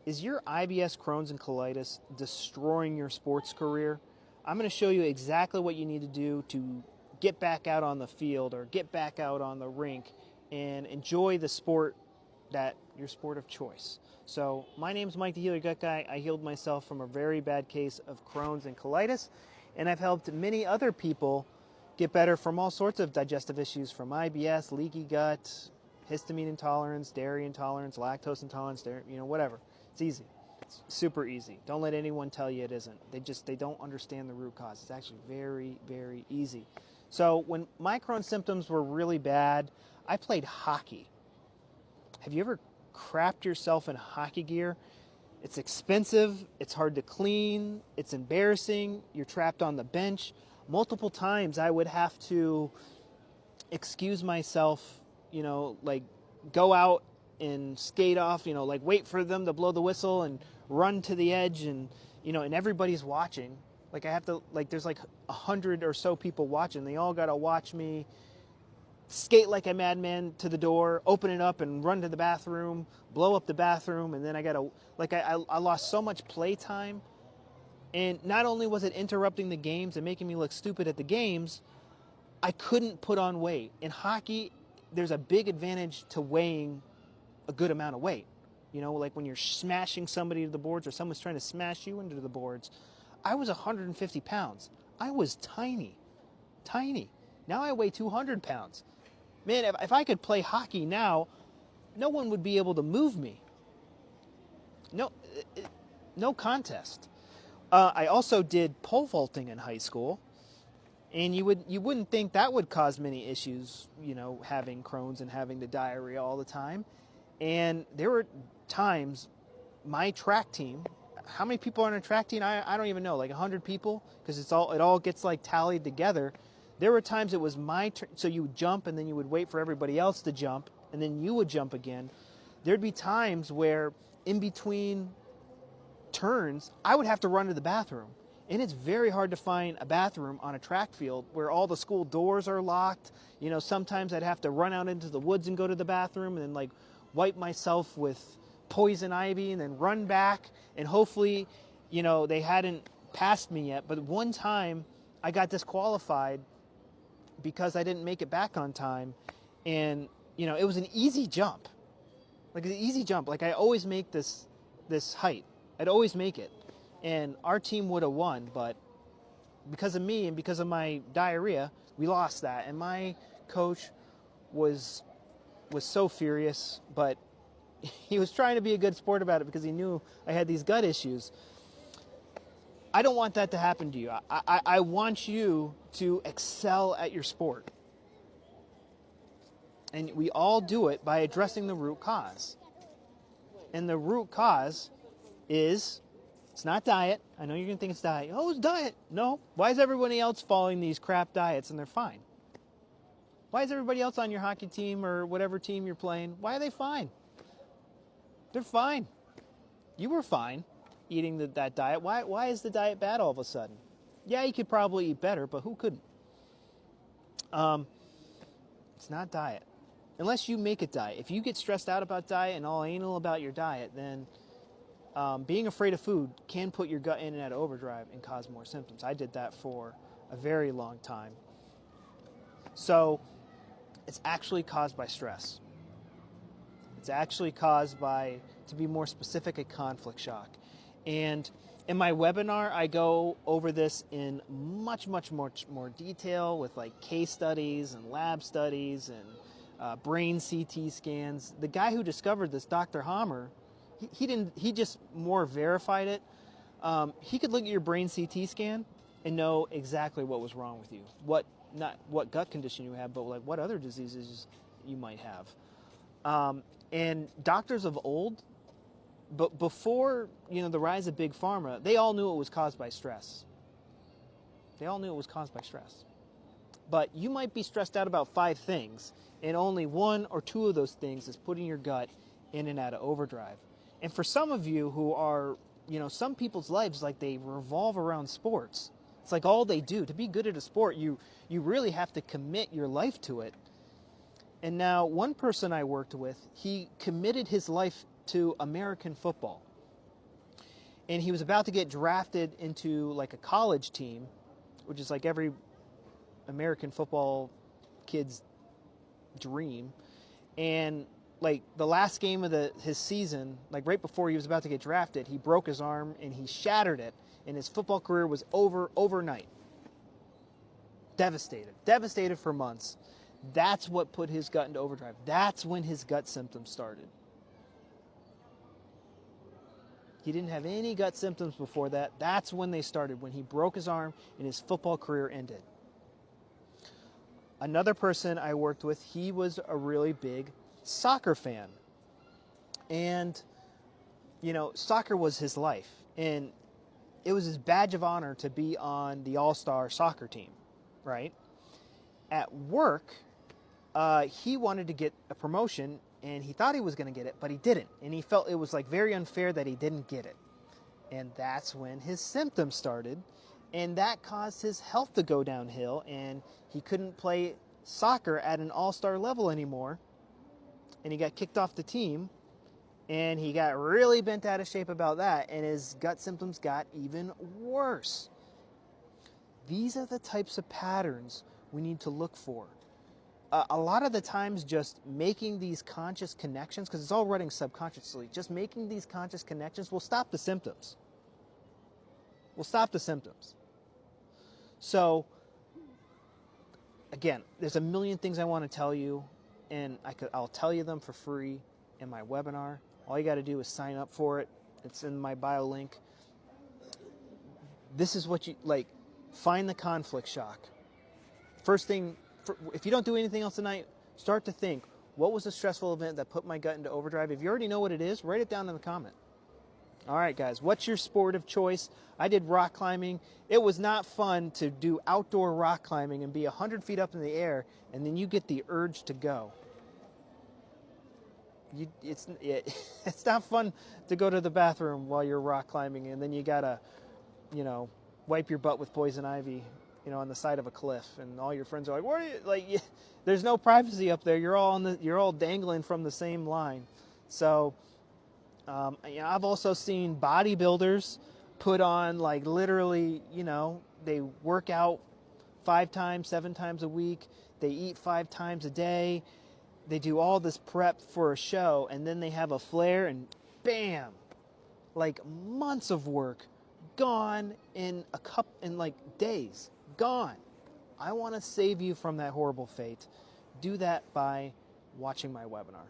Is your IBS, Crohn's, and colitis destroying your sports career? I'm going to show you exactly what you need to do to get back out on the field or get back out on the rink and enjoy the sport your sport of choice. So my name's Mike the Healer Gut Guy. I healed myself from a very bad case of Crohn's and colitis, and I've helped many other people get better from all sorts of digestive issues, from IBS, leaky gut, histamine intolerance, dairy intolerance, lactose intolerance, whatever. It's easy. It's super easy. Don't let anyone tell you it isn't. They don't understand the root cause. It's actually very, very easy. So when my Crohn's symptoms were really bad, I played hockey. Have you ever crapped yourself in hockey gear? It's expensive, it's hard to clean, it's embarrassing, you're trapped on the bench. Multiple times I would have to excuse myself, go out and skate off, wait for them to blow the whistle and run to the edge and everybody's watching. There's 100 or so people watching. They all got to watch me skate like a madman to the door, open it up and run to the bathroom, blow up the bathroom, and then I lost so much play time. And not only was it interrupting the games and making me look stupid at the games, I couldn't put on weight. In hockey, there's a big advantage to weighing a good amount of weight. Like when you're smashing somebody to the boards or someone's trying to smash you into the boards. I was 150 pounds. I was tiny. Now I weigh 200 pounds. Man, if I could play hockey now, no one would be able to move me. No contest. I also did pole vaulting in high school, and you wouldn't think that would cause many issues, having Crohn's and having the diarrhea all the time. And there were times my track team, how many people are on a track team? I don't even know, like 100 people, because it all gets tallied together. There were times it was my turn, so you would jump and then you would wait for everybody else to jump, and then you would jump again. There'd be times where in between turns, I would have to run to the bathroom. And it's very hard to find a bathroom on a track field where all the school doors are locked. Sometimes I'd have to run out into the woods and go to the bathroom and then wipe myself with poison ivy and then run back. And hopefully, they hadn't passed me yet. But one time I got disqualified because I didn't make it back on time. And, it was an easy jump. I always make this height. I'd always make it. And our team would have won, but because of me and because of my diarrhea, we lost that. And my coach was so furious, but he was trying to be a good sport about it because he knew I had these gut issues. I don't want that to happen to you. I want you to excel at your sport. And we all do it by addressing the root cause. And the root cause is, it's not diet. I know you're going to think it's diet. Oh, it's diet. No. Why is everybody else following these crap diets and they're fine? Why is everybody else on your hockey team or whatever team you're playing, why are they fine? They're fine. You were fine eating that diet. Why is the diet bad all of a sudden? Yeah, you could probably eat better, but who couldn't? It's not diet. Unless you make it diet. If you get stressed out about diet and all anal about your diet, then being afraid of food can put your gut in and out of overdrive and cause more symptoms. I did that for a very long time. So it's actually caused by stress. It's actually caused by, to be more specific, a conflict shock. And in my webinar, I go over this in much more detail with case studies and lab studies and brain CT scans. The guy who discovered this, Dr. Hammer, he just more verified it. He could look at your brain CT scan and know exactly what was wrong with you. Not what gut condition you have, but what other diseases you might have. And doctors of old, but before the rise of big pharma, they all knew it was caused by stress. But you might be stressed out about 5 things, and only 1 or 2 of those things is putting your gut in and out of overdrive. And for some of you who are, some people's lives, they revolve around sports. It's all they do. To be good at a sport, you really have to commit your life to it. And now one person I worked with, he committed his life to American football. and he was about to get drafted into like a college team, which is like every American football kid's dream. And like the last game of his season, like right before he was about to get drafted, he broke his arm and he shattered it, and his football career was over overnight. Devastated for months. That's what put his gut into overdrive. That's when his gut symptoms started. He didn't have any gut symptoms before that. That's when they started, when he broke his arm and his football career ended. Another person I worked with, he was a really big soccer fan. And, you know, soccer was his life. And it was his badge of honor to be on the all-star soccer team, right? At work, he wanted to get a promotion, and he thought he was going to get it, but he didn't. And he felt it was like very unfair that he didn't get it. And that's when his symptoms started, and that caused his health to go downhill, and he couldn't play soccer at an all-star level anymore. And he got kicked off the team, and he got really bent out of shape about that, and his gut symptoms got even worse. These are the types of patterns we need to look for. A lot of the times just making these conscious connections, because it's all running subconsciously, just making these conscious connections will stop the symptoms. So, again, there's a million things I want to tell you, and I'll tell you them for free in my webinar. All you got to do is sign up for it. It's in my bio link. This is what you, like, find the conflict shock. First thing, if you don't do anything else tonight, start to think, what was the stressful event that put my gut into overdrive? If you already know what it is, write it down in the comment. All right, guys, what's your sport of choice? I did rock climbing. It was not fun to do outdoor rock climbing and be 100 feet up in the air, and then you get the urge to go. It's not fun to go to the bathroom while you're rock climbing, and then you gotta, wipe your butt with poison ivy, on the side of a cliff, and all your friends are like, "What are you like?" There's no privacy up there. You're all dangling from the same line. So, I've also seen bodybuilders put on like literally, they work out 5 times, 7 times a week. They eat 5 times a day. They do all this prep for a show, and then they have a flare, and bam, like months of work gone in like days. Gone. I want to save you from that horrible fate. Do that by watching my webinar.